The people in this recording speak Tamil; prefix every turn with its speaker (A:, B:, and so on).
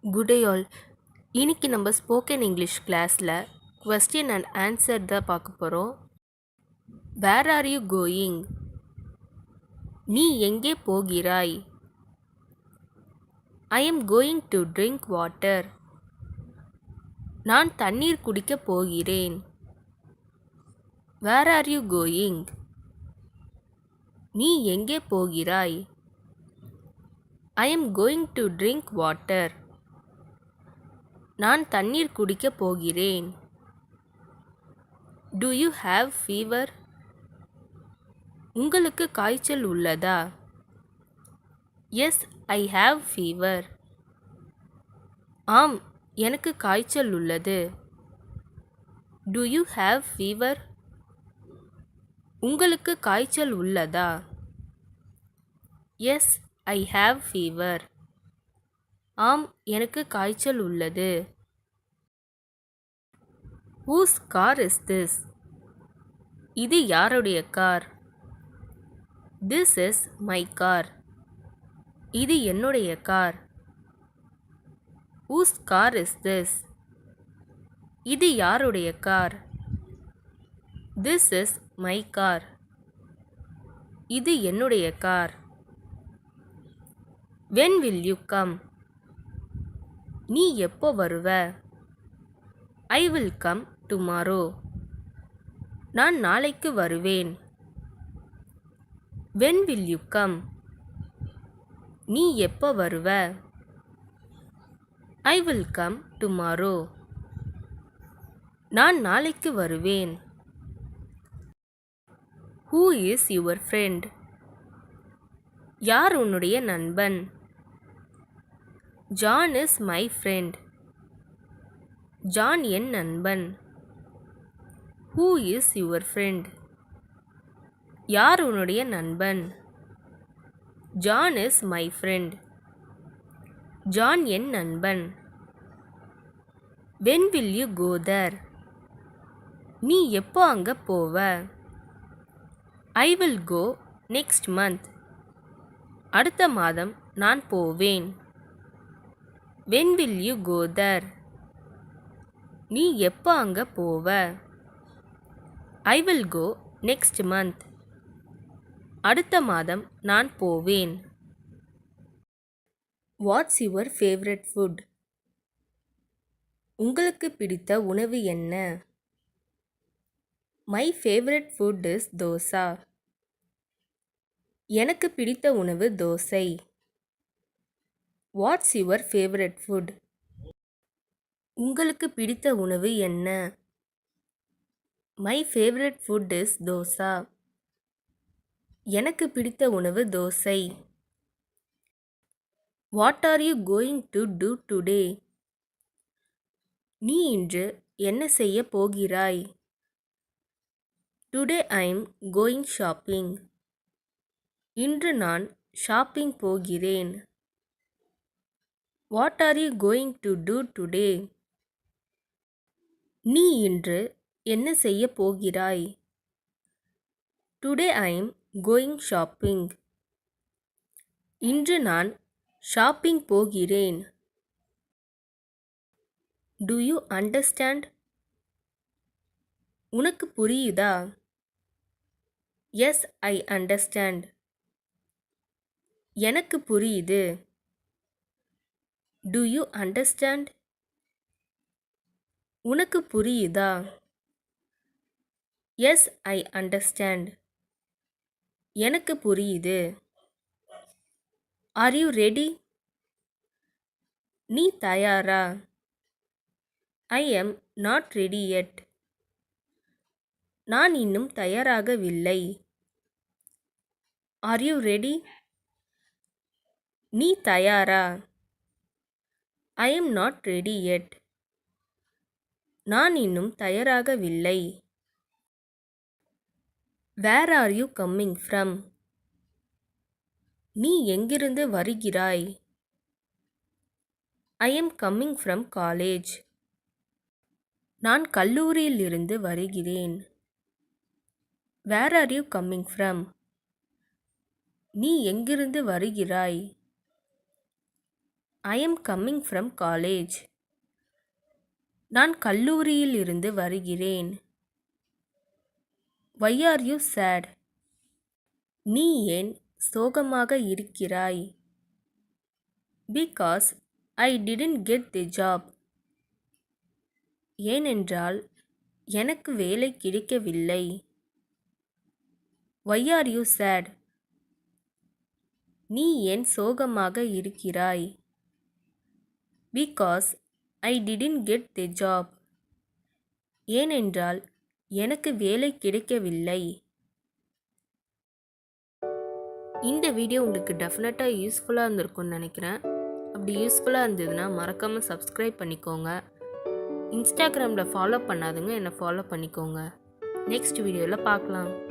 A: Good day all. இன்னைக்கு நம்ம ஸ்போக்கன் இங்கிலீஷ் கிளாஸில் கொஸ்டின் அண்ட் ஆன்சர் தான் பார்க்க போகிறோம். Where are you going? நீ எங்கே போகிறாய்? I am going to drink water. நான் தண்ணீர் குடிக்கப் போகிறேன். Where are you going? நீ எங்கே போகிறாய்? I am going to drink water. நான் தண்ணீர் குடிக்கப் போகிறேன். Do you have fever? உங்களுக்கு காய்ச்சல் உள்ளதா? Yes, I have fever. ஆம், எனக்கு காய்ச்சல் உள்ளது. Do you have fever? உங்களுக்கு காய்ச்சல் உள்ளதா? Yes, I have fever. ஆம், எனக்கு காய்ச்சல் உள்ளது. Whose car is this? இது யாருடைய car? This is my car. இது என்னுடைய car. Whose car is this? இது யாருடைய car? This is my car. இது என்னுடைய car. When will you come? நீ எப்போ வருவ? I will come tomorrow. நான் நாளைக்கு வருவேன். When will you come? நீ எப்போ வருவ? I will come tomorrow. நான் நாளைக்கு வருவேன். Who is your friend? யார் உன்னுடைய நண்பன்? John is my friend. John என் நண்பன். Who is your friend? யார் உன்னுடைய நண்பன்? John is my friend. John என் நண்பன். When will you go there? நீ எப்போ அங்கே போவ? I will go next month. அடுத்த மாதம் நான் போவேன். When will you go there? நீ எப்போ அங்கே போவ? I will go next month. அடுத்த மாதம் நான் போவேன். What's your favourite food? உங்களுக்கு பிடித்த உணவு என்ன? My favourite food is dosa. எனக்கு பிடித்த உணவு dosa. What's your favourite food? உங்களுக்கு பிடித்த உணவு என்ன? My favourite food is dosa. எனக்கு பிடித்த உணவு dosa. What are you going to do today? நீ இன்று என்ன செய்ய போகிறாய்? Today I am going shopping. இன்று நான் ஷாப்பிங் போகிறேன். What are you going to do today? நீ இன்று என்ன செய்ய போகிறாய்? Today I am going shopping. இன்று நான் ஷாப்பிங் போகிறேன். Do you understand? உனக்கு புரியுதா? Yes, I understand. எனக்கு புரியுது. Do you understand? உனக்கு புரியுதா? Yes, I understand. எனக்கு புரியுது. Are you ready? நீ தயாரா? I am not ready yet. நான் இன்னும் தயாராகவில்லை. Are you ready? நீ தயாரா? I am not ready yet. நான் இன்னும் தயாராகவில்லை. Where are you coming from? நீ எங்கிருந்து வருகிறாய்? I am coming from college. நான் கல்லூரியிலிருந்து வருகிறேன். Where are you coming from? நீ எங்கிருந்து வருகிறாய்? I am coming from college. நான் கல்லூரியில் இருந்து வருகிறேன். Why are you sad? நீ ஏன் சோகமாக இருக்கிறாய்? Because I didn't get the job. ஏனென்றால் எனக்கு வேலை கிடைக்கவில்லை. Why are you sad? நீ ஏன் சோகமாக இருக்கிறாய்? Because I didn't get the job. ஏனென்றால் எனக்கு வேலை கிடைக்கவில்லை. இந்த வீடியோ உங்களுக்கு டெஃபினட்டாக யூஸ்ஃபுல்லாக இருந்திருக்கும்னு நினைக்கிறேன். அப்படி யூஸ்ஃபுல்லாக இருந்ததுன்னா மறக்காமல் சப்ஸ்கிரைப் பண்ணிக்கோங்க. இன்ஸ்டாகிராமில் ஃபாலோ பண்ணாதவங்க என்னை ஃபாலோ பண்ணிக்கோங்க. நெக்ஸ்ட் வீடியோவில் பார்க்கலாம்.